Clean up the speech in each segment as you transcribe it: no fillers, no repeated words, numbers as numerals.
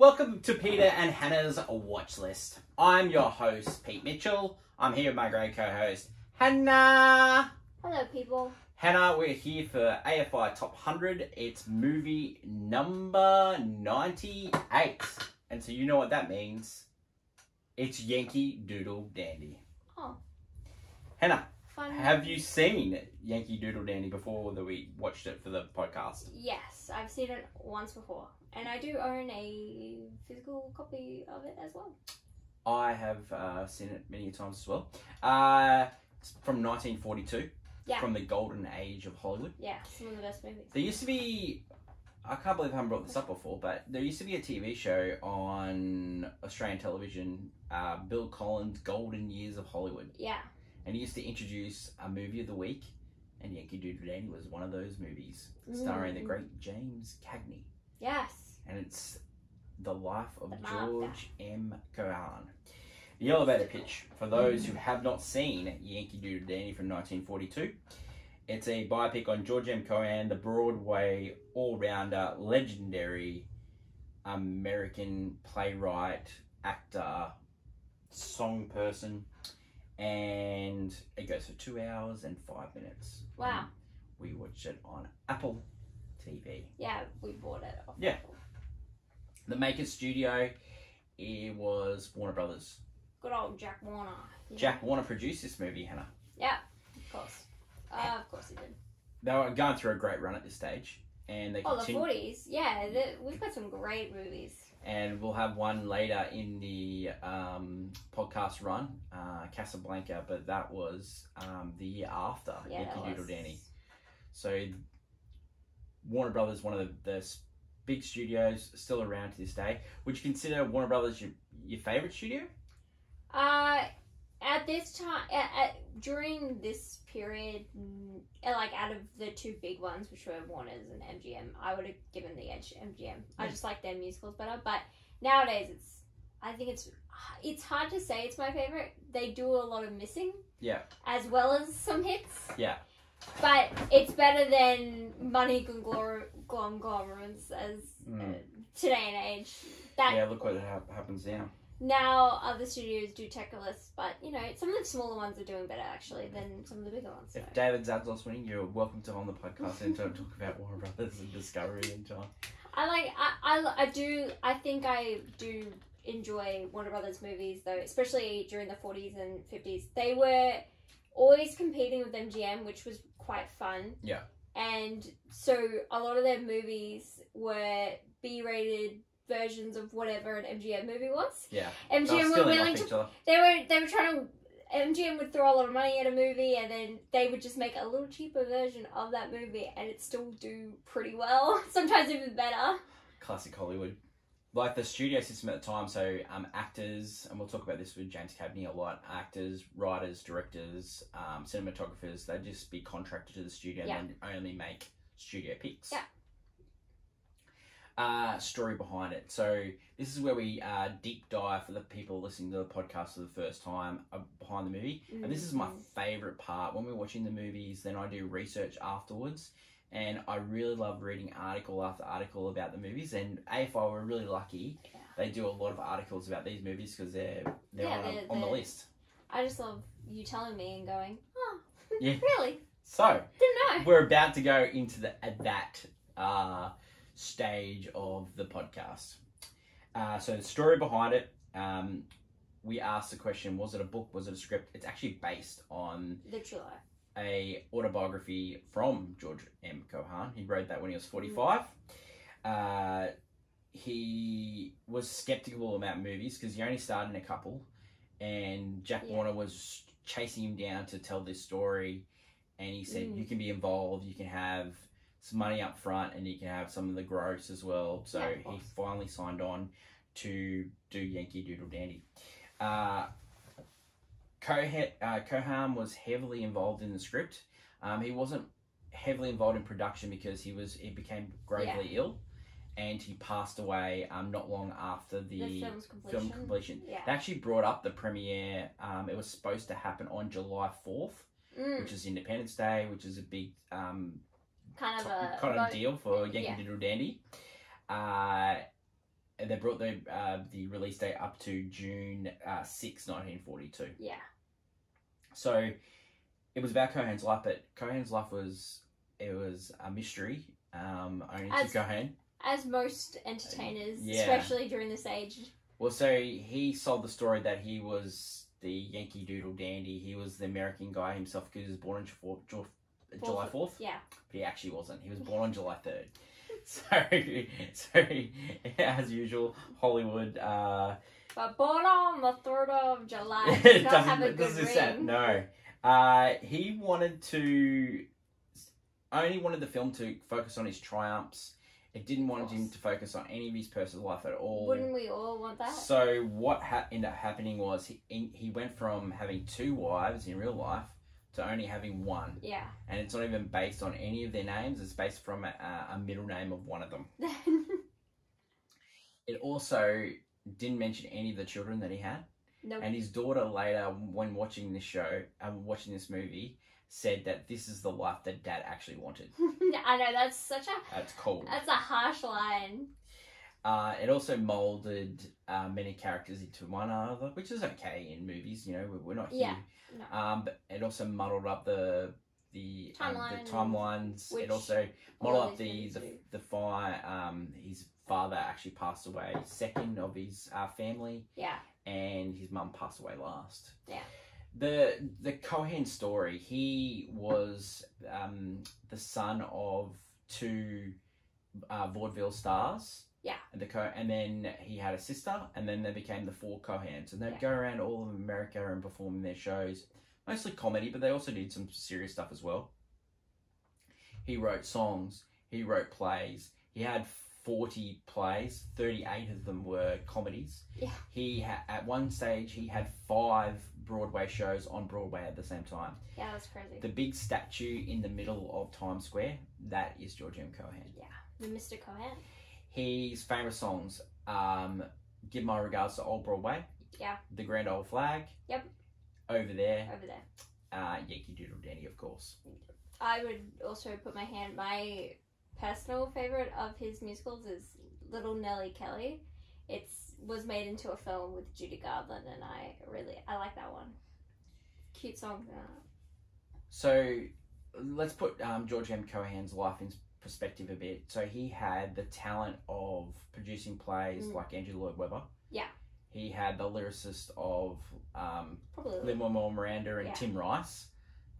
Welcome to Peter and Hannah's Watch List. I'm your host, Pete Mitchell. I'm here with my great co-host, Hannah. Hello, people. Hannah, we're here for AFI Top 100. It's movie number 98. And so you know what that means. It's Yankee Doodle Dandy. Oh. Hannah, Fun. have you seen Yankee Doodle Dandy before that we watched it for the podcast? Yes, I've seen it once before. And I do own a physical copy of it as well. I have seen it many times as well. It's from 1942. Yeah. From the golden age of Hollywood. Yeah, some of the best movies. There used to be, I can't believe I haven't brought this up before, but there used to be a TV show on Australian television, Bill Collins' Golden Years of Hollywood. Yeah. And he used to introduce a movie of the week, and Yankee Doodle Dandy was one of those movies, starring the great James Cagney. Yes. And it's the life of The George M Cohan. The elevator pitch, for those who have not seen Yankee Doodle Dandy from 1942, it's a biopic on George M Cohan, the Broadway all-rounder, legendary American playwright, actor, song person, and it goes for 2 hours and 5 minutes. Wow. We watched it on Apple TV. Yeah, we bought it off. Yeah. The maker studio, it was Warner Brothers. Good old Jack Warner. Yeah. Jack Warner produced this movie, Hannah. Yeah, of course. Of course he did. They were going through a great run at this stage, and they the 40s. Yeah, we've got some great movies. And we'll have one later in the podcast run, Casablanca, but that was the year after Yankee Doodle Dandy. So Warner Brothers, one of the big studios, still around to this day. Would you consider Warner Brothers your favourite studio? At this time, during this period, like out of the two big ones, which were Warner's and MGM, I would have given the edge to MGM. I just like their musicals better. But nowadays, I think it's hard to say it's my favorite. They do a lot of missing, yeah, as well as some hits, yeah. But it's better than money conglomerates as today and age. Look what happens now. Now other studios do Techlist, but you know some of the smaller ones are doing better actually than some of the bigger ones. So. If David Zadlow's winning, you're welcome to on the podcast and to talk about Warner Brothers and Discovery and John. I think I do enjoy Warner Brothers movies though, especially during the 40s and 50s. They were always competing with MGM, which was quite fun. Yeah. And so a lot of their movies were B-rated versions of whatever an MGM movie was. Yeah. MGM were willing to. They were trying to. MGM would throw a lot of money at a movie, and then they would just make a little cheaper version of that movie, and it still do pretty well. Sometimes even better. Classic Hollywood. Like the studio system at the time, so actors, and we'll talk about this with James Cagney a lot, actors, writers, directors, cinematographers, they'd just be contracted to the studio and then only make studio picks. Yeah. Story behind it. So this is where we deep dive for the people listening to the podcast for the first time behind the movie. And this is my favourite part. When we're watching the movies, then I do research afterwards. And I really love reading article after article about the movies. And AFI were really lucky. Yeah. They do a lot of articles about these movies because they're on the list. I just love you telling me and going, oh, yeah. Really? So, didn't know. We're about to go into that stage of the podcast. So the story behind it, we asked the question, was it a book, was it a script? It's actually based on a autobiography from George M Cohan. He wrote that when he was 45. He was skeptical about movies because he only starred in a couple, and Jack Warner was chasing him down to tell this story, and he said you can be involved, you can have some money up front, and you can have some of the gross as well. So he finally signed on to do Yankee Doodle Dandy. Cohan was heavily involved in the script. He wasn't heavily involved in production because he became gravely ill, and he passed away not long after the film completion. Yeah. They actually brought up the premiere. It was supposed to happen on July 4th, which is Independence Day, which is a big kind of deal for Yankee Doodle Dandy. they brought the release date up to June 6, 1942. Yeah. So it was about Cohan's life, but Cohan's life was a mystery. Only to Cohan. As most entertainers, Yeah. especially during this age. Well, so he sold the story that he was the Yankee Doodle dandy. He was the American guy himself because he was born on July 4th. Yeah. But he actually wasn't. He was born on July 3rd. So as usual, Hollywood. But born on the 3rd of July does not have a good ring. No. He only wanted the film to focus on his triumphs. It didn't want him to focus on any of his personal life at all. Wouldn't we all want that? So what ended up happening was he went from having 2 wives in real life to only having 1. Yeah. And it's not even based on any of their names. It's based from a middle name of one of them. It also didn't mention any of the children that he had. Nope. And his daughter later, when watching this movie, said that this is the life that Dad actually wanted. I know, that's cool. That's a harsh line. It also molded many characters into one another, which is okay in movies. You know, we're not here. Yeah. No. But it also muddled up the timelines. It also muddled up the fire. His father actually passed away second of his family. Yeah. And his mum passed away last. Yeah. The Cohan story, he was the son of 2 vaudeville stars. Yeah. And then he had a sister, and then they became the 4 Cohans. And they'd go around all of America and perform in their shows. Mostly comedy, but they also did some serious stuff as well. He wrote songs. He wrote plays. He had 40 plays. 38 of them were comedies. Yeah. At one stage, he had 5 Broadway shows on Broadway at the same time. Yeah, that's crazy. The big statue in the middle of Times Square, that is George M Cohan. Yeah, the Mr. Cohan. His famous songs, Give My Regards to Old Broadway. Yeah. The Grand Old Flag. Yep. Over There. Yankee Doodle Dandy, of course. I would also put my personal favourite of his musicals is Little Nellie Kelly. It was made into a film with Judy Garland, and I like that one. Cute song. So let's put George M Cohan's life in perspective a bit. So he had the talent of producing plays like Andrew Lloyd Webber. Yeah. He had the lyricist of Lin-Manuel Miranda and Tim Rice,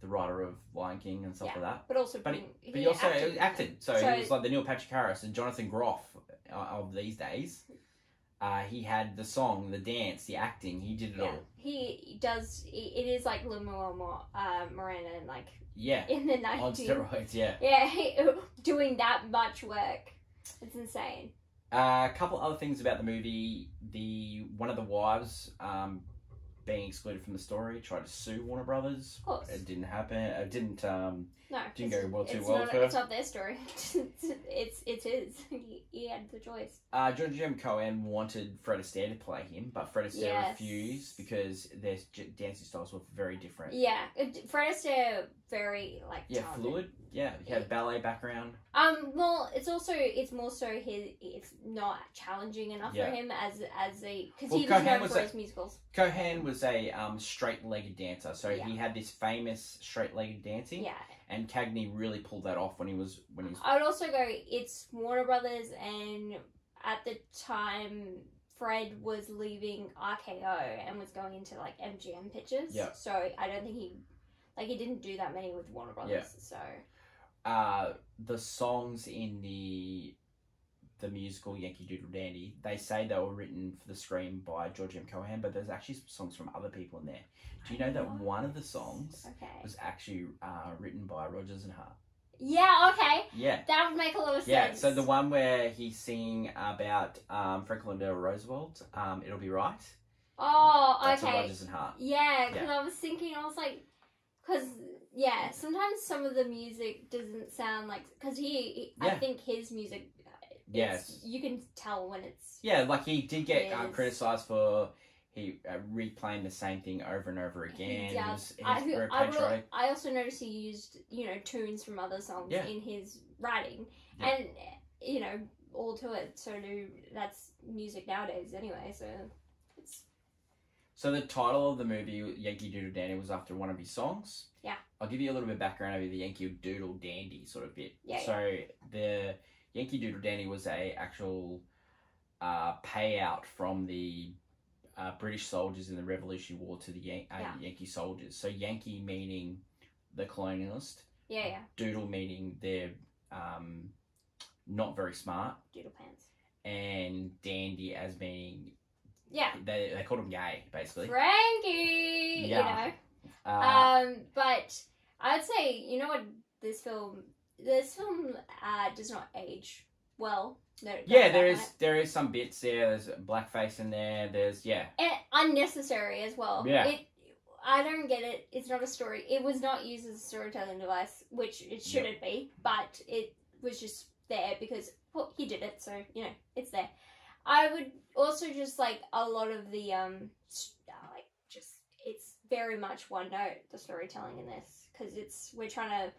the writer of Lion King and stuff like that. But he also acted. So he was like the Neil Patrick Harris and Jonathan Groff of these days. He had the song, the dance, the acting. He did it all. He does. It is like Lin-Manuel Miranda and like Yeah. In the 90s. On steroids, yeah. Yeah, doing that much work. It's insane. A couple other things about the movie. One of the wives being excluded from the story tried to sue Warner Brothers. Of course. It didn't happen. It didn't go well too well for her. It's not their story. it's his. He had the choice. George M Cohan wanted Fred Astaire to play him, but Fred Astaire refused because their dancing styles were very different. Yeah, Fred Astaire very talented. Fluid. Yeah, he had a ballet background. Well, it's more so it's not challenging enough for him because he was known for his musicals. Cohan was a straight-legged dancer, so he had this famous straight-legged dancing. Yeah. And Cagney really pulled that off when he was. I would also go. It's Warner Brothers, and at the time, Fred was leaving RKO and was going into MGM pictures. Yeah. So I don't think he didn't do that many with Warner Brothers. Yeah. So. The songs in the musical Yankee Doodle Dandy, they say they were written for the screen by George M Cohan, but there's actually songs from other people in there. Do you know that one of the songs was actually written by Rodgers and Hart? Yeah, okay. Yeah. That would make a lot of sense. Yeah, so the one where he's singing about Franklin Delano Roosevelt, It'll Be Right. Oh, okay. That's Rodgers and Hart. Yeah, because I was thinking, sometimes some of the music doesn't sound because I think his music, yes, you can tell when it's... Yeah, he did get criticised for replaying the same thing over and over again. Yeah, I also noticed he used, tunes from other songs in his writing. Yeah. And, all to it. That's music nowadays anyway. So it's. So the title of the movie Yankee Doodle Dandy was after one of his songs. Yeah. I'll give you a little bit of background over the Yankee Doodle Dandy sort of bit. Yeah. So the Yankee Doodle Dandy was a actual payout from the British soldiers in the Revolutionary War to the Yankee soldiers. So Yankee meaning the colonialist. Yeah. Doodle meaning they're not very smart. Doodle pants. And dandy as meaning they called him gay, basically. Frankie, yeah. you know. But I'd say, you know what, this film does not age well. There is some bits there. There's blackface in there. There's and unnecessary as well. Yeah. I don't get it. It's not a story. It was not used as a storytelling device, which it shouldn't be, but it was just there because he did it, so you know it's there. I would also just like a lot of the it's very much one note, the storytelling in this, because we're trying to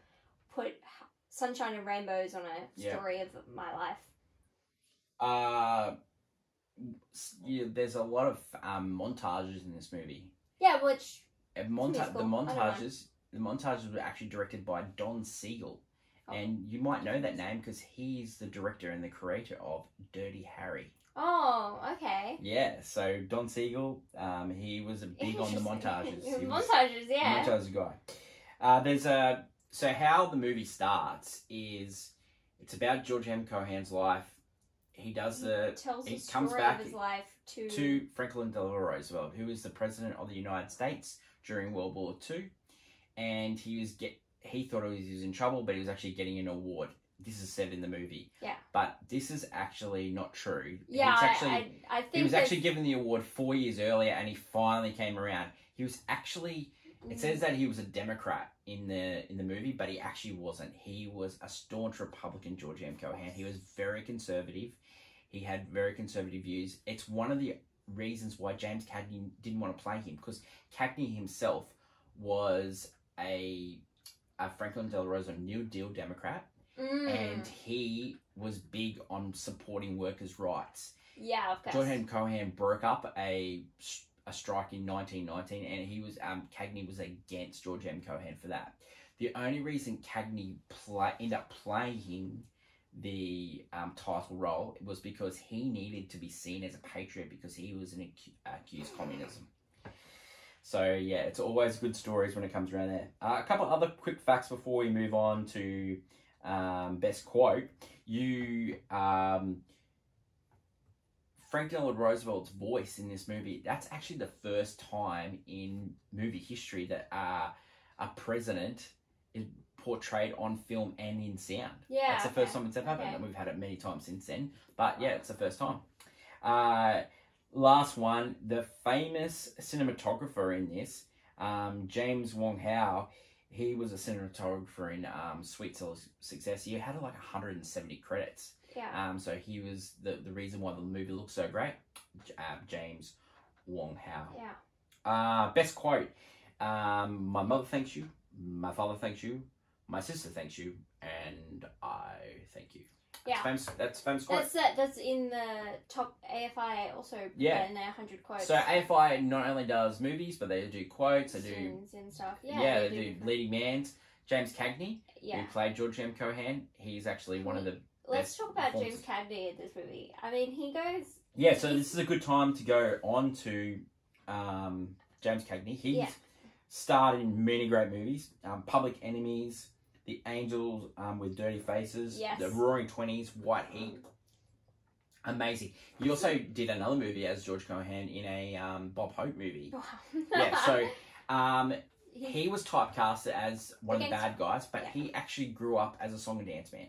put sunshine and rainbows on a story of my life. There's a lot of montages in this movie. Yeah, which the montages were actually directed by Don Siegel. And you might know that name because he's the director and the creator of Dirty Harry. Oh, okay. Yeah, so Don Siegel, he was big on the montages. Montages guy. So how the movie starts is it's about George M Cohan's life. He tells the story of his life to Franklin Delano Roosevelt, who was the president of the United States during World War II, and he thought he was in trouble, but he was actually getting an award. This is said in the movie. Yeah. But this is actually not true. Yeah, I think he was actually given the award 4 years earlier, and he finally came around. He was actually. It says that he was a Democrat in the movie, but he actually wasn't. He was a staunch Republican, George M Cohan. He was very conservative. He had very conservative views. It's one of the reasons why James Cagney didn't want to play him, because Cagney himself was a Franklin Delano Roosevelt New Deal Democrat, and he was big on supporting workers' rights. Yeah, of course. George M Cohan broke up a strike in 1919, and he was Cagney was against George M Cohan for that. The only reason Cagney ended up playing the title role was because he needed to be seen as a patriot because he was accused of communism. So yeah, it's always good stories when it comes around there. A couple other quick facts before we move on to best quote. Franklin Delano Roosevelt's voice in this movie, that's actually the first time in movie history that a president is portrayed on film and in sound. Yeah, that's the first time it's ever happened, and we've had it many times since then. But yeah, it's the first time. Last one, the famous cinematographer in this, James Wong Howe, he was a cinematographer in Sweet Success. He had like 170 credits. Yeah. So he was the reason why the movie looks so great. James Wong Howe. Yeah. Best quote. My mother thanks you. My father thanks you. My sister thanks you. And I thank you. Yeah. That's famous quote. That's in the top AFI also. Yeah. In their 100 quotes. So AFI not only does movies, but they do quotes. They do scenes and stuff. Yeah. Yeah, they do leading mans. James Cagney, who played George M Cohan. He's actually one of the. Let's talk about James Cagney in this movie. I mean, he goes. Yeah, so this is a good time to go on to James Cagney. He's starred in many great movies: Public Enemies, The Angels with Dirty Faces, The Roaring Twenties, White Heat. Amazing. He also did another movie as George Cohan in a Bob Hope movie. Wow. Yeah, so he was typecasted as one of the bad guys, but he actually grew up as a song and dance man.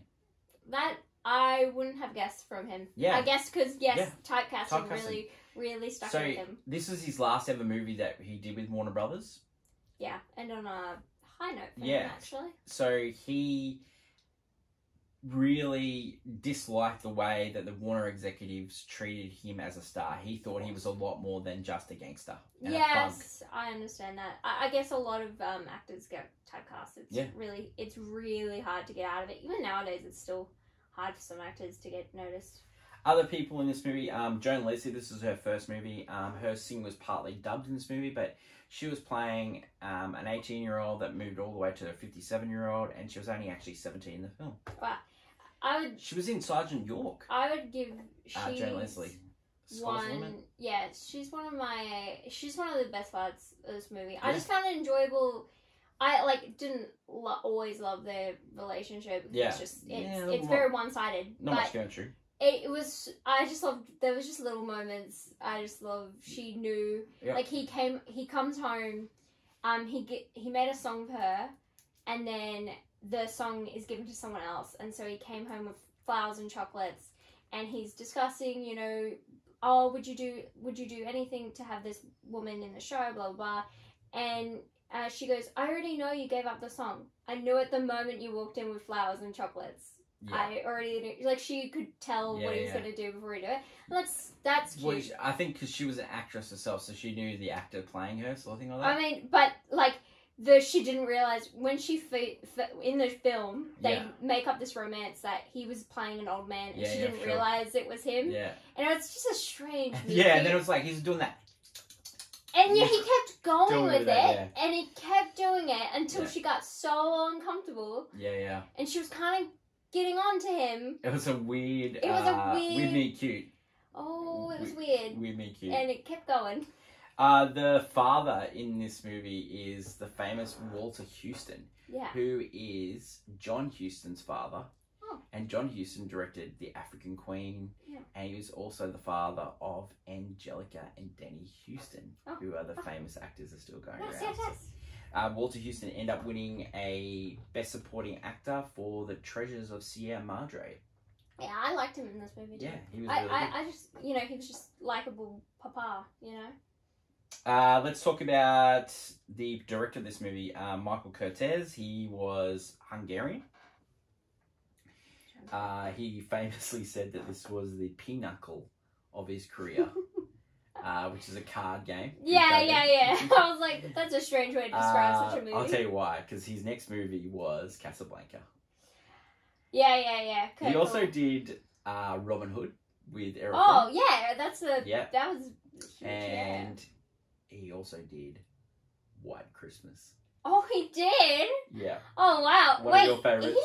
That I wouldn't have guessed from him. Yeah. I guess because, typecasting really, really stuck with him. This was his last ever movie that he did with Warner Brothers. Yeah, and on a high note for him, actually. So he really disliked the way that the Warner executives treated him as a star. He thought he was a lot more than just a gangster. And yes, I understand that. I guess a lot of actors get typecast. It's really hard to get out of it. Even nowadays, it's still hard for some actors to get noticed. Other people in this movie, Joan Leslie, this is her first movie. Her singing was partly dubbed in this movie, but she was playing an 18-year-old that moved all the way to a 57-year-old, and she was only actually 17 in the film. Wow. She was in Sergeant York. I would give Joan Leslie. She's one of the best parts of this movie. Yeah. I just found it enjoyable. I didn't always love their relationship. Yeah. It's very one-sided. Not much going through. It was. I just loved. There was just little moments. I just loved. She knew. Yep. Like he comes home. He made a song for her, and then the song is given to someone else, and so he came home with flowers and chocolates, and he's discussing, you know, oh, would you do anything to have this woman in the show, blah blah blah, and she goes, I already know you gave up the song. I knew it the moment you walked in with flowers and chocolates. Yeah. I already knew, like, she could tell what he was going to do before he did it. And that's cute. Well, I think because she was an actress herself, so she knew the actor playing her, sort of thing like that. I mean, but like she didn't realize when she in the film they make up this romance that he was playing an old man, and she didn't realize it was him. Yeah, and it's just a strange movie. Yeah, and then it was like he's doing that. And he kept going with it, and he kept doing it until she got so uncomfortable. Yeah. And she was kind of getting on to him. It was a weird... Weird meet cute. Oh, it was weird. Weird meet cute. And it kept going. The father in this movie is the famous Walter Huston. Yeah. Who is John Huston's father. Oh. And John Huston directed The African Queen. Yeah. And he was also the father of Angelica and Danny Huston, who are the famous actors that are still going around. Yes. Walter Huston ended up winning a Best Supporting Actor for The Treasures of Sierra Madre. Yeah, I liked him in this movie too. Yeah, he was really good. I just, you know, he was just likeable papa, you know. Let's talk about the director of this movie, Michael Curtiz. He was Hungarian. He famously said that this was the pinnacle of his career. Which is a card game. Yeah. I was like, that's a strange way to describe such a movie. I'll tell you why, because his next movie was Casablanca. Yeah. He also did Robin Hood with Errol Flynn. That was huge, and he also did White Christmas. Oh, he did? Yeah. Oh, wow. One of your favourites.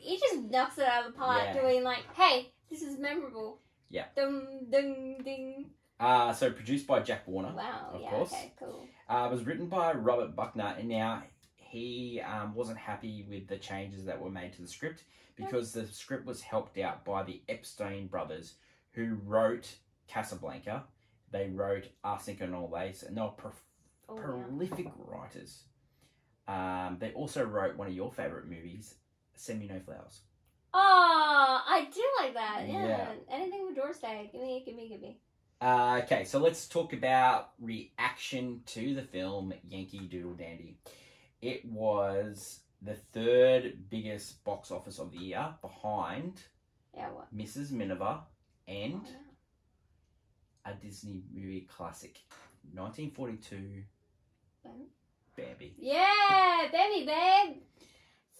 He just knocks it out of the park doing like, hey, this is memorable. Yeah. Dum, ding, ding. So produced by Jack Warner. Wow. Of course. Okay, cool. It was written by Robert Buckner, and now he wasn't happy with the changes that were made to the script because the script was helped out by the Epstein brothers, who wrote Casablanca. They wrote Arsenic and All Lace, and they were prolific writers. They also wrote one of your favourite movies, Send Me No Flowers. Oh, I do like that. Yeah. Anything with Doris Day. Give me. Okay, so let's talk about reaction to the film Yankee Doodle Dandy. It was the third biggest box office of the year, behind Mrs. Miniver and a Disney movie classic, 1942, Bambi. Yeah, Bambi, babe.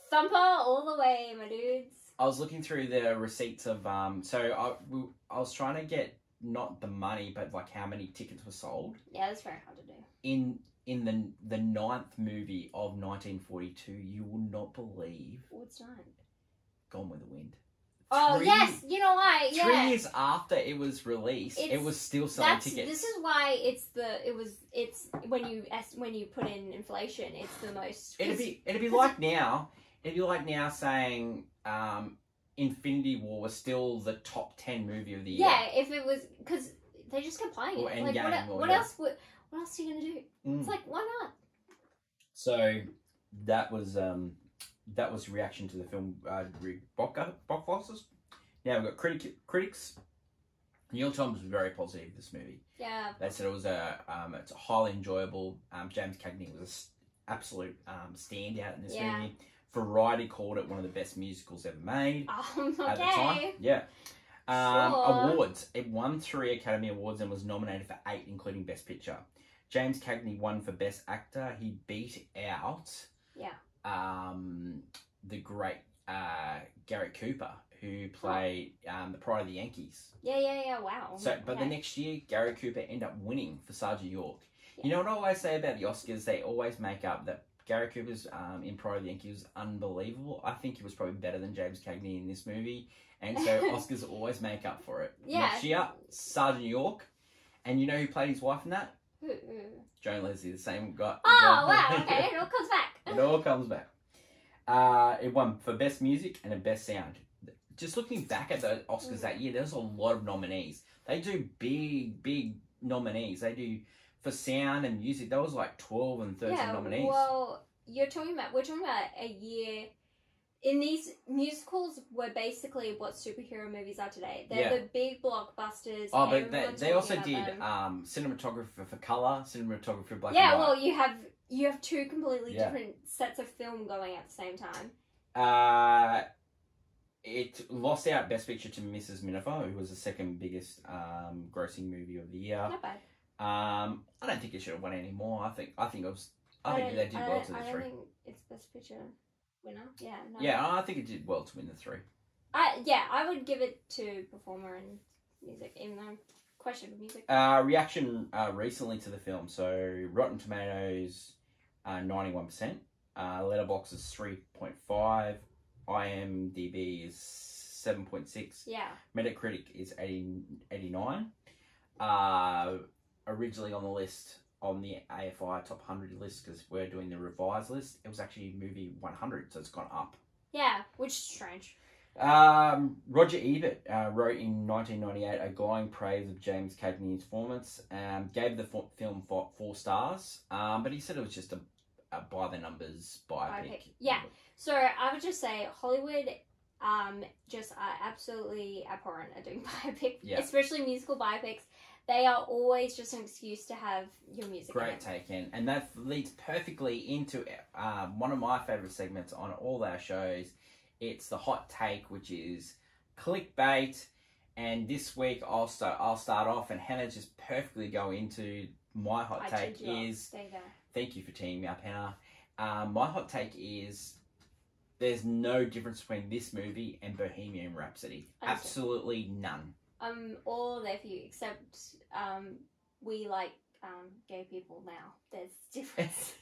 Thumper all the way, my dudes. I was looking through the receipts of so I was trying to get not the money, but like how many tickets were sold. Yeah, that's very hard to do. In the ninth movie of 1942, you will not believe. What's ninth? Gone with the Wind. Yes, you know why? Yeah. 3 years after it was released, it was still selling tickets. This is why it's when you put in inflation, it's the most. It'd be like now. It'd be like now saying Infinity War was still the top 10 movie of the year. Yeah, if it was, because they just kept playing it. Like, what else are you gonna do? It's like, why not? So that was reaction to the film box office. Now we've got critics. New York Times was very positive of this movie. Yeah. They said it's a highly enjoyable. James Cagney was an absolute standout in this movie. Variety called it one of the best musicals ever made at the time. Yeah. Awards. It won 3 Academy Awards and was nominated for 8, including Best Picture. James Cagney won for Best Actor. He beat out the great Gary Cooper, who played the Pride of the Yankees. Yeah. Wow. So, but the next year, Gary Cooper ended up winning for Sergeant York. Yeah. You know what I always say about the Oscars? They always make up that Gary Cooper's in Pride of the Yankees was unbelievable. I think he was probably better than James Cagney in this movie. And so Oscars always make up for it. Yeah. Next year, Sergeant York. And you know who played his wife in that? Who? Joan Leslie, the same guy. Oh, wow. Okay, it all comes back. It all comes back. It won for Best Music and Best Sound. Just looking back at the Oscars that year, there's a lot of nominees. They do big nominees. They do for sound and music. There was like 12 and 13 nominees. Well, we're talking about a year. In these musicals were basically what superhero movies are today. They're the big blockbusters. Oh, but they also did cinematography for colour, cinematography for black and white. Yeah, well, you have two completely different sets of film going at the same time. It lost out Best Picture to Mrs. Minifer, who was the second biggest grossing movie of the year. Not bad. I don't think it should have won any more. I think they did well to the 3. I don't think it's Best Picture winner. Yeah. No. Yeah, I think it did well to win the 3. I would give it to performer and music, even though question music. Reaction recently to the film. So Rotten Tomatoes, 91%. Letterboxd is 3.5. IMDb is 7.6. Yeah. Metacritic is 89. Originally on the list, on the AFI Top 100 list, because we're doing the revised list, it was actually movie 100, so it's gone up. Yeah, which is strange. Roger Ebert wrote in 1998 a glowing praise of James Cagney's performance, gave the film 4 stars, but he said it was just a by-the-numbers biopic. Yeah, so I would just say Hollywood just are absolutely abhorrent at doing biopics, especially musical biopics. They are always just an excuse to have your music. Great take in. And that leads perfectly into one of my favourite segments on all our shows. It's the hot take, which is clickbait. And this week I'll start off, and Hannah just perfectly go into my hot take is. There you go. Thank you for teeing me up, Hannah. My hot take is there's no difference between this movie and Bohemian Rhapsody. Absolutely none. All there for you, except we like gay people now. There's difference.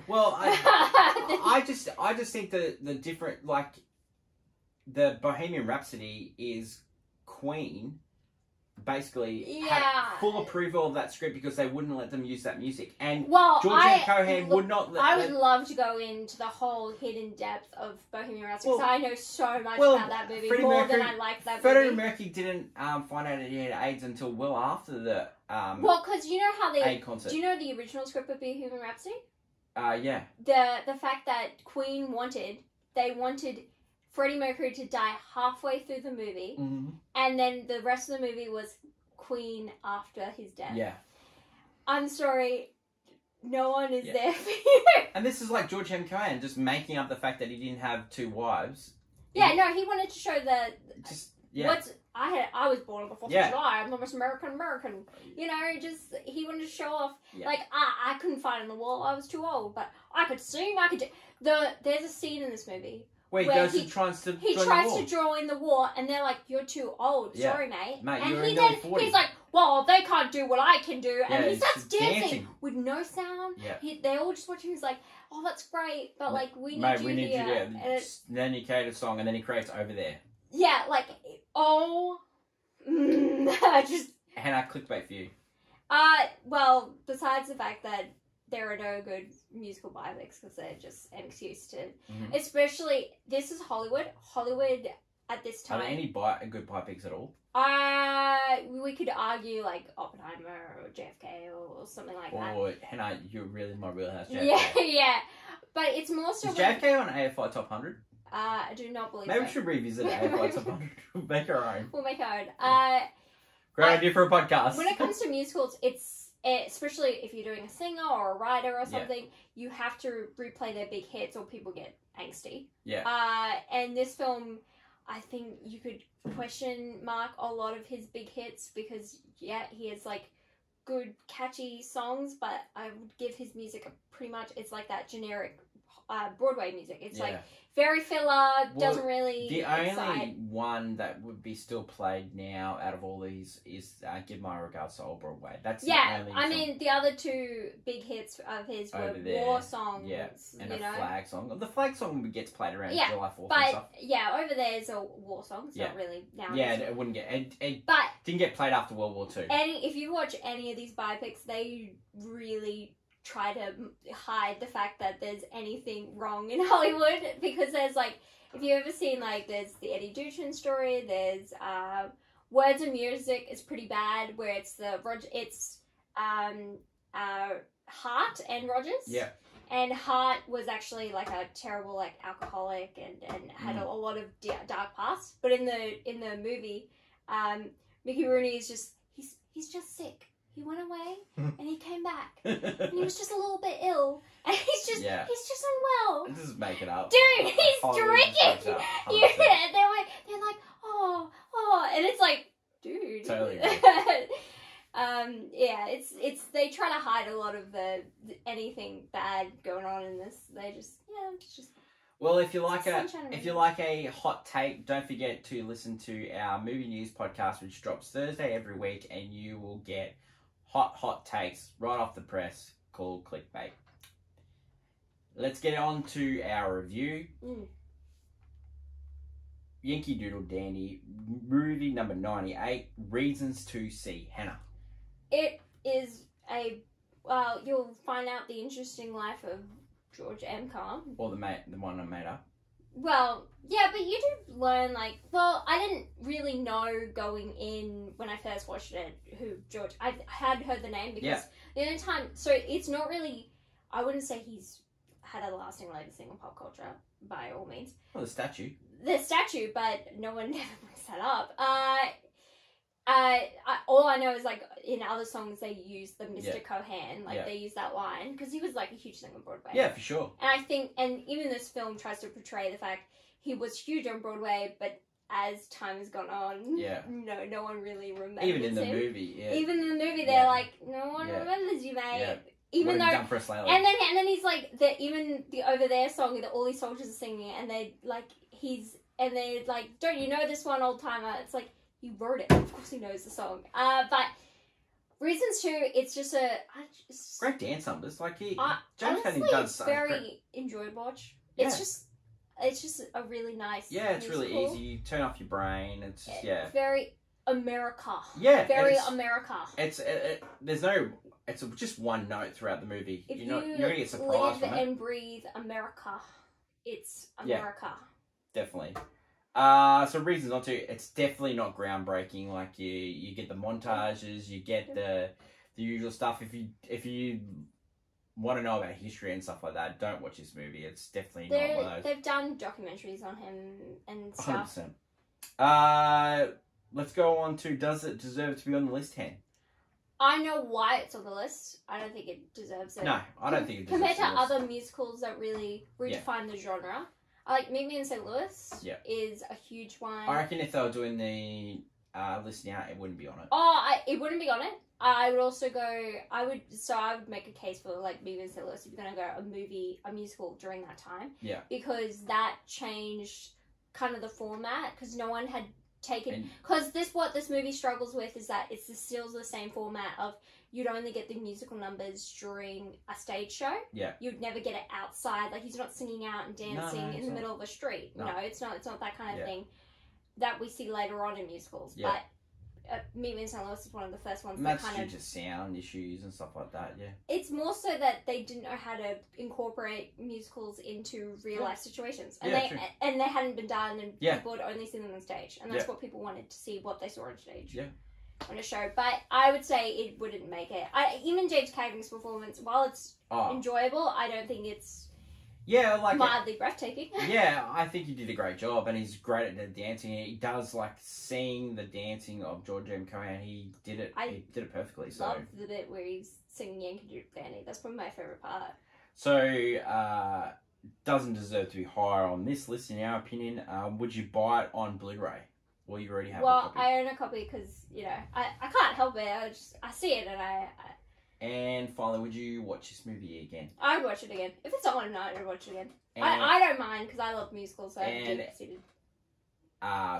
Well, I just think the different, like, the Bohemian Rhapsody is Queen basically had full approval of that script because they wouldn't let them use that music. And George M Cohan would not let I would love to go into the whole hidden depth of Bohemian Rhapsody because I know so much about that movie, more than I like that movie. Freddie Mercury didn't find out he had AIDS until well after the because you know how they concert. Do you know the original script of Bohemian Rhapsody? Yeah. The fact that Queen wanted Freddie Mercury to die halfway through the movie, and then the rest of the movie was Queen after his death. Yeah. I'm sorry, no one is there for you. And this is like George M Cohan just making up the fact that he didn't have 2 wives. Yeah, no, he wanted to show I was born on the 4th of July. I'm the most American. You know, he wanted to show off. Yeah. Like, I couldn't fight on the wall. I was too old, but I could sing. There's a scene in this movie. Where he tries to draw in the war, and they're like, "You're too old. Yeah. Sorry, mate." And you're in the 40s. He's like, "Well, they can't do what I can do," and he starts dancing with no sound. Yeah. They all just watch him. He's like, "Oh, that's great, but like we need mate, you we need here." You there. Then he created a song, and then he creates Over There. Yeah, like just Hannah, clickbait for you. Well, besides the fact that there are no good musical biopics because they're just an excuse to, especially, this is Hollywood. Hollywood at this time. Are there any good biopics at all? We could argue like Oppenheimer or JFK or something like that. Or Hannah, you're really my wheelhouse. JFK. Yeah. But it's more so. Is JFK on AFI Top 100? I do not believe. Maybe we should revisit AFI Top 100. Make our own. We'll make our own. Great idea for a podcast. When it comes to musicals, especially if you're doing a singer or a writer or something, you have to replay their big hits or people get angsty. Yeah. And this film, I think you could question mark a lot of his big hits because, he has like good, catchy songs, but I would give his music pretty much, it's like that generic Broadway music. It's like very filler, doesn't really The excite. only one that would be still played now out of all these is Give My Regards to Old Broadway. That's the only I song. mean, the other two big hits of his were war songs. Yeah, and a flag song. The flag song gets played around July 4th but, and stuff. Yeah, over there is a war song. It's not really now. Yeah, it wouldn't get... It but didn't get played after World War II. If you watch any of these biopics, they really try to hide the fact that there's anything wrong in Hollywood, because there's like, if you've ever seen, like, there's the Eddie Duchin story, there's Words and Music is pretty bad, where it's Hart and Rogers. Yeah. And Hart was actually like a terrible like alcoholic and had a lot of dark past. But in the movie, Mickey Rooney is just he's just sick. He went away and he came back and he was just a little bit ill and he's just unwell. This is making up, dude. He's drinking. Yeah, they're like oh, and it's like, dude. Totally. It's they try to hide a lot of the anything bad going on in this. They just Well, if you like a hot take, don't forget to listen to our movie news podcast, which drops Thursday every week, and you will get hot takes right off the press called clickbait. Let's get on to our review. Yankee Doodle Dandy, movie number 98, Reasons to See. Hannah. It is you'll find out the interesting life of George M Cohan. Or the one I made up. Well, yeah, but you do learn, like, well, I didn't really know going in when I first watched it who George, I had heard the name because the only time, so it's not really, I wouldn't say he's had a lasting legacy in pop culture, by all means. Well, the statue, but no one ever brings that up. All I know is, like, in other songs they use the Mr. Cohan, like they use that line because he was like a huge thing on Broadway. Yeah, for sure. And I think, and even this film tries to portray the fact he was huge on Broadway, but as time has gone on, no one really remembers even in the him. movie. Even in the movie, they're like, no one remembers you, mate. Yeah. Even though, and then he's like, even the Over There song that all these soldiers are singing, and they like they're like, don't you know this one, old timer? It's like, he wrote it. Of course he knows the song. But Reasons to, it's just great dance numbers. Like James honestly, does. It's very enjoyable watch. Yeah. It's just a really nice. Yeah, it's musical. Really easy. You turn off your brain. It's just, very America. Yeah, very America. It's just one note throughout the movie. If you're gonna get surprised live from it. and breathe America, it's America. Yeah, definitely. So Reasons Not to, it's definitely not groundbreaking. Like you get the montages, you get the usual stuff. If you want to know about history and stuff like that, don't watch this movie. It's definitely not one of those. They've done documentaries on him and stuff. 100%. Let's go on to, does it deserve to be on the list, Hen? I know why it's on the list. I don't think it deserves it. No, I don't think it deserves it. Compared to other musicals that really redefine the genre. I like Meet Me in St. Louis is a huge one. I reckon if they were doing the list now, it wouldn't be on it. It wouldn't be on it. I would also go, I would make a case for like Meet Me in St. Louis if you're going to go a musical during that time. Yeah. Because that changed kind of the format because no one had taken, because what this movie struggles with is that it's still the same format of you'd only get the musical numbers during a stage show. Yeah. You'd never get it outside. Like, he's not singing out and dancing in the middle of a street. No, it's not that kind of thing that we see later on in musicals. Yeah. But Meet Me in St. Louis is one of the first ones that kind of... due to sound issues and stuff like that, yeah. It's more so that they didn't know how to incorporate musicals into real-life situations. And they hadn't been done, and people had only seen them on stage. And that's what people wanted to see, what they saw on stage. Yeah. On a show, but I would say it wouldn't make it. Even James Cagney's performance, while it's enjoyable, I don't think it's mildly breathtaking. Yeah, I think he did a great job, and he's great at the dancing. He does like seeing the dancing of George M Cohan. He did it. He did it perfectly. So love the bit where he's singing Yankee Doodle Dandy. That's probably my favorite part. So doesn't deserve to be higher on this list, in our opinion. Would you buy it on Blu-ray? Well, you already have a copy. I own a copy because, I can't help it. I see it and And finally, would you watch this movie again? I'd watch it again. If it's on tonight, I'd watch it again. And, I don't mind because I love musicals, so I'd be suited.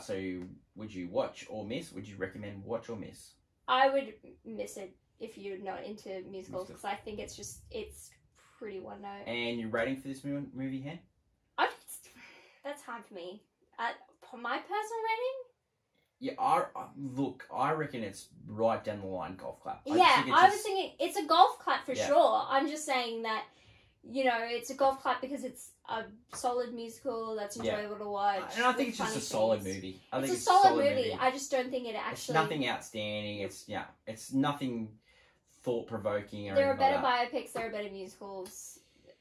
So would you watch or miss? Would you recommend watch or miss? I would miss it if you're not into musicals because I think it's pretty one note. And your rating for this movie, Hen? That's hard for me. My personal rating? Yeah, I reckon it's right down the line golf clap. I was thinking it's a golf clap for sure. I'm just saying that, it's a golf clap because it's a solid musical that's enjoyable to watch. And I think it's just a solid movie. It's a solid movie. I just don't think it actually... It's nothing outstanding. It's nothing thought-provoking or There are better like biopics, there are better musicals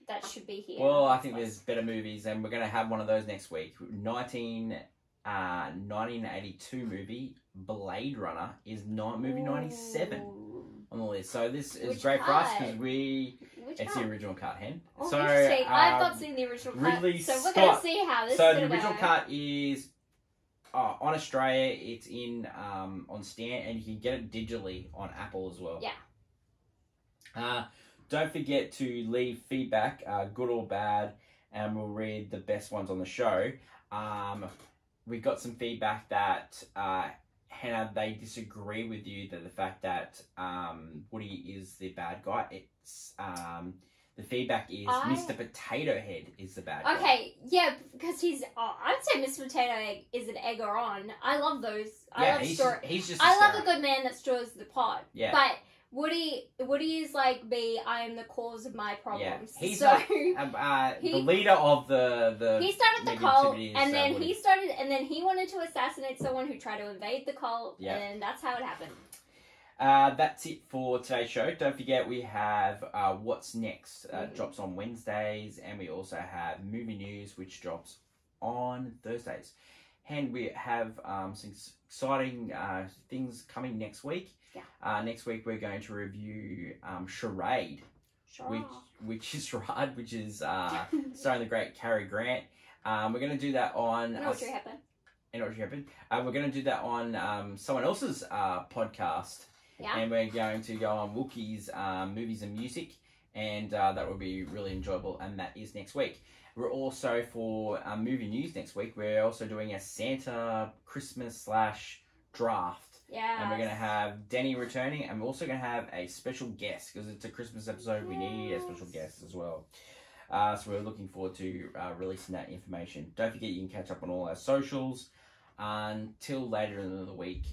that should be here. Well, I think there's better movies, and we're going to have one of those next week. 1982 movie Blade Runner is movie 97 on the list. So this is great for us because it's the original cut, Hen. Oh, so interesting. I've not seen the original cut, so we're going to see how this is going to go. So the original cut is on Australia. It's in on Stan, and you can get it digitally on Apple as well. Yeah. Don't forget to leave feedback, good or bad, and we'll read the best ones on the show. We got some feedback that Hannah, they disagree with you that the fact that Woody is the bad guy. It's the feedback is Mr. Potato Head is the bad guy. Okay, yeah, because I'd say Mr. Potato Head is an egg on. I love those. He's just. I love a good man that stirs the pot. Yeah, but Woody is like me. I am the cause of my problems. Yeah. He's the leader of the. He started the cult, and then he wanted to assassinate someone who tried to invade the cult, and that's how it happened. That's it for today's show. Don't forget we have What's Next drops on Wednesdays, and we also have Movie News, which drops on Thursdays. And we have some exciting things coming next week. Yeah. Next week we're going to review Charade, which is starring the great Cary Grant. We're going to do that on Audrey Hepburn. We're going to do that on someone else's podcast. Yeah. And we're going to go on Wookie's movies and music, and that will be really enjoyable. And that is next week. We're also for movie news next week. We're also doing a Santa Christmas / draft. Yeah. And we're going to have Denny returning, and we're also going to have a special guest because it's a Christmas episode. We need a special guest as well. So we're looking forward to releasing that information. Don't forget you can catch up on all our socials until later in the week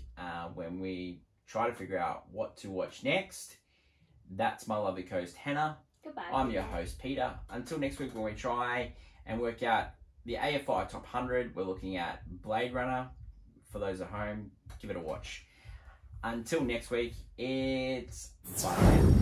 when we try to figure out what to watch next. That's my lovely co-host Hannah. Goodbye. I'm your host Peter. Until next week when we try and work out the AFI Top 100, we're looking at Blade Runner. For those at home, give it a watch. Until next week, it's bye.